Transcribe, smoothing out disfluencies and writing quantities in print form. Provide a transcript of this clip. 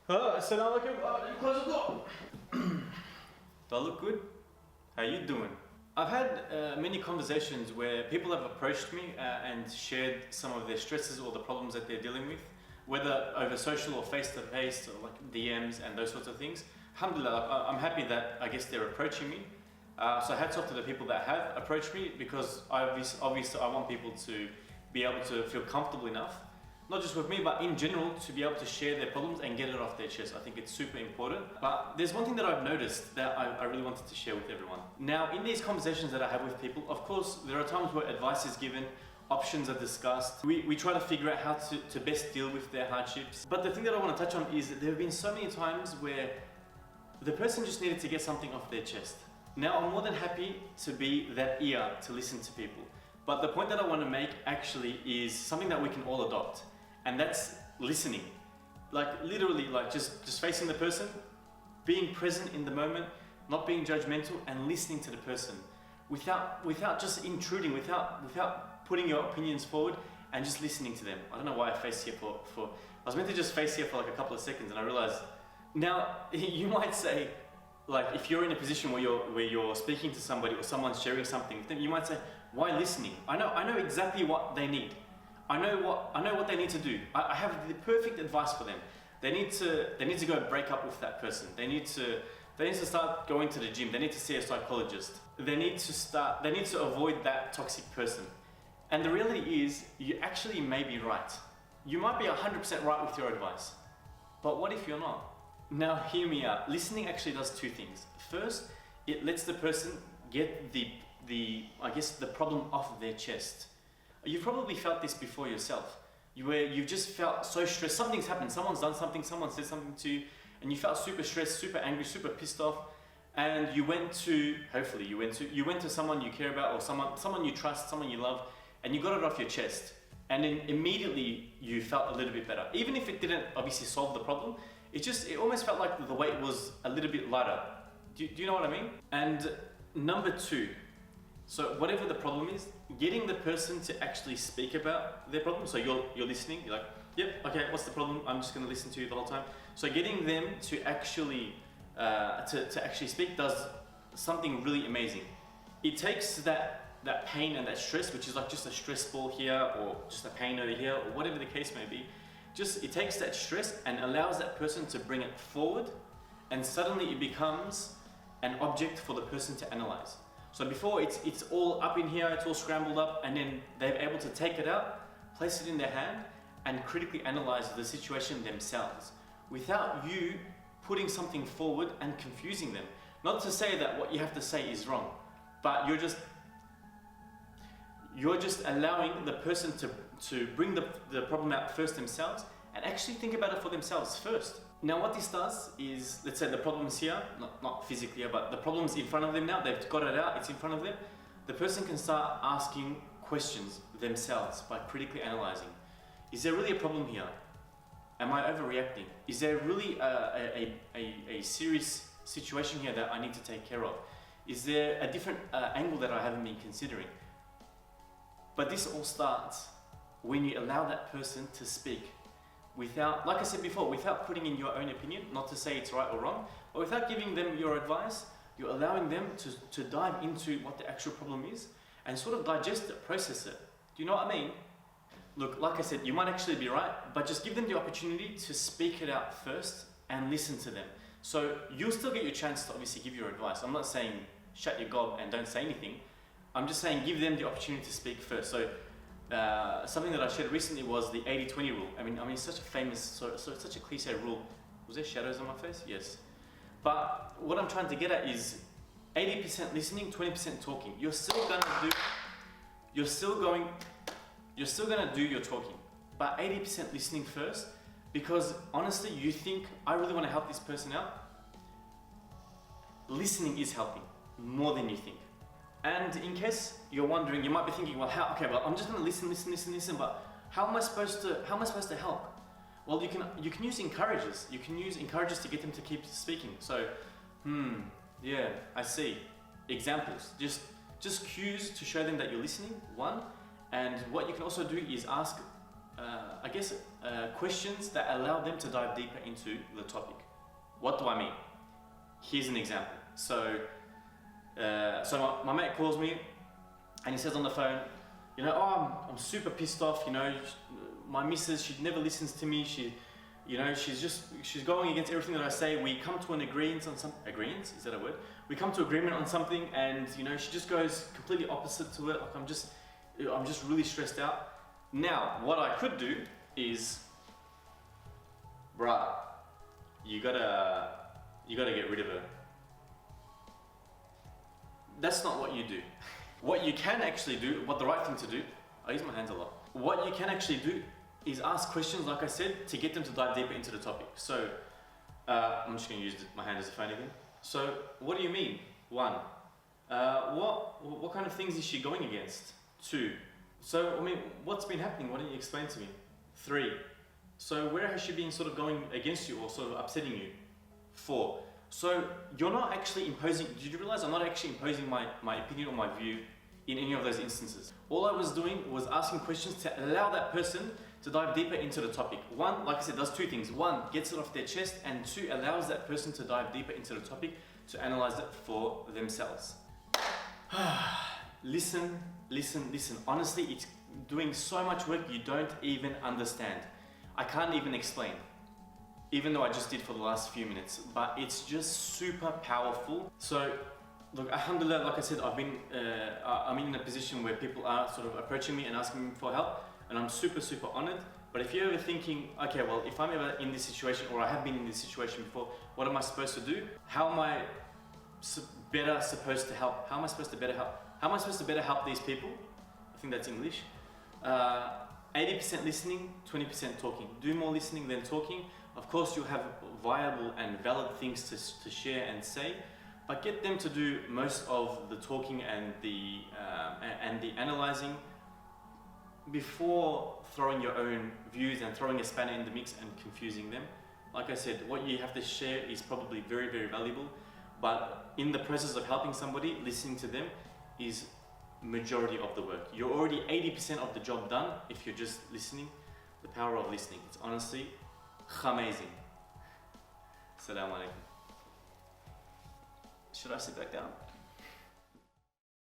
So now look at you close the door. Do I look good? How you doing? I've had many conversations where people have approached me and shared some of their stresses or the problems that they're dealing with, whether over social or face-to-face or like DMs and those sorts of things. Alhamdulillah, I'm happy that I guess they're approaching me. So hats off to the people that have approached me, because obviously I want people to be able to feel comfortable enough, not just with me, but in general, to be able to share their problems and get it off their chest. I think it's super important. But there's one thing that I've noticed that I really wanted to share with everyone. Now, in these conversations that I have with people, of course, there are times where advice is given, options are discussed. We try to figure out how to best deal with their hardships. But the thing that I want to touch on is that there have been so many times where the person just needed to get something off their chest. Now, I'm more than happy to be that ear to listen to people. But the point that I want to make actually is something that we can all adopt. And that's listening. Like literally, like just facing the person, being present in the moment, not being judgmental, and listening to the person without just intruding, without putting your opinions forward, and just listening to them. I don't know why I faced here for I was meant to just face here for like a couple of seconds, and I realized. Now you might say, like, if you're in a position where you're speaking to somebody or someone's sharing something with them, you might say, why listening? I know exactly what they need. I know what they need to do. I have the perfect advice for them. They need to go break up with that person. They need to start going to the gym. They need to see a psychologist. They need to avoid that toxic person. And the reality is, you actually may be right. You might be 100% right with your advice. But what if you're not? Now hear me out. Listening actually does two things. First, it lets the person get the problem off their chest. You've probably felt this before yourself, where you've just felt so stressed. Something's happened, someone's done something, someone said something to you, and you felt super stressed, super angry, super pissed off, and you went to someone you care about, or someone you trust, someone you love, and you got it off your chest. And then immediately you felt a little bit better. Even if it didn't obviously solve the problem, it almost felt like the weight was a little bit lighter. Do you know what I mean? And number two, so whatever the problem is, getting the person to actually speak about their problem. So you're listening, you're like, yep, okay, what's the problem? I'm just gonna listen to you the whole time. So getting them to actually speak does something really amazing. It takes that pain and that stress, which is like just a stress ball here or just a pain over here or whatever the case may be, it takes that stress and allows that person to bring it forward, and suddenly it becomes an object for the person to analyze. So before it's all up in here, it's all scrambled up, and then they're able to take it out, place it in their hand, and critically analyze the situation themselves without you putting something forward and confusing them. Not to say that what you have to say is wrong, but you're just allowing the person to bring the problem out first themselves and actually think about it for themselves first. Now what this does is, let's say the problem's here, not physically here, but the problem's in front of them now, they've got it out, it's in front of them. The person can start asking questions themselves by critically analyzing. Is there really a problem here? Am I overreacting? Is there really a serious situation here that I need to take care of? Is there a different angle that I haven't been considering? But this all starts when you allow that person to speak without, like I said before, without putting in your own opinion, not to say it's right or wrong, but without giving them your advice. You're allowing them to dive into what the actual problem is and sort of digest it, process it. Do you know what I mean? Look, like I said, you might actually be right, but just give them the opportunity to speak it out first and listen to them. So you'll still get your chance to obviously give your advice. I'm not saying shut your gob and don't say anything. I'm just saying give them the opportunity to speak first. So something that I shared recently was the 80-20 rule. I mean, it's such a famous, such a cliche rule. Was there shadows on my face? Yes. But what I'm trying to get at is 80% listening, 20% talking. You're still gonna do your talking, but 80% listening first, because honestly, you think, I really want to help this person out. Listening is helping more than you think. And in case you're wondering, you might be thinking, well, I'm just gonna listen, but how am I supposed to help? Well, you can use encouragers. You can use encouragers to get them to keep speaking. So, yeah, I see. Examples, just cues to show them that you're listening, one. And what you can also do is ask, questions that allow them to dive deeper into the topic. What do I mean? Here's an example. So my mate calls me and he says on the phone, oh, I'm super pissed off, my missus, she never listens to me, she's going against everything that I say. We come to an agreement on agreement, is that a word? We come to agreement on something and she just goes completely opposite to it. Like I'm just really stressed out. Now, what I could do is, bruh, you gotta get rid of her. That's not what you do. What you can actually do, what the right thing to do, I use my hands a lot. What you can actually do is ask questions, like I said, to get them to dive deeper into the topic. So, I'm just gonna use my hand as a phone again. So, what do you mean? 1, what kind of things is she going against? 2, so, what's been happening? Why don't you explain to me? 3, so where has she been sort of going against you or sort of upsetting you? 4, so you're not actually imposing, did you realize I'm not actually imposing my opinion or my view in any of those instances? All I was doing was asking questions to allow that person to dive deeper into the topic. 1, like I said, does 2 things. 1, gets it off their chest, and 2, allows that person to dive deeper into the topic to analyze it for themselves. Listen. Honestly, it's doing so much work you don't even understand. I can't even explain, even though I just did for the last few minutes, but it's just super powerful. So, look, alhamdulillah, like I said, I'm in a position where people are sort of approaching me and asking me for help, and I'm super honored. But if you're ever thinking, okay, well, if I'm ever in this situation, or I have been in this situation before, what am I supposed to do? How am I better supposed to help? How am I supposed to better help? How am I supposed to better help these people? I think that's English. 80% listening, 20% talking. Do more listening than talking. Of course, you'll have viable and valid things to share and say, but get them to do most of the talking and the analyzing before throwing your own views and throwing a spanner in the mix and confusing them. Like I said, what you have to share is probably very, very valuable, but in the process of helping somebody, listening to them is majority of the work. You're already 80% of the job done if you're just listening. The power of listening. It's honestly amazing. Assalamu alaikum. Should I sit back down?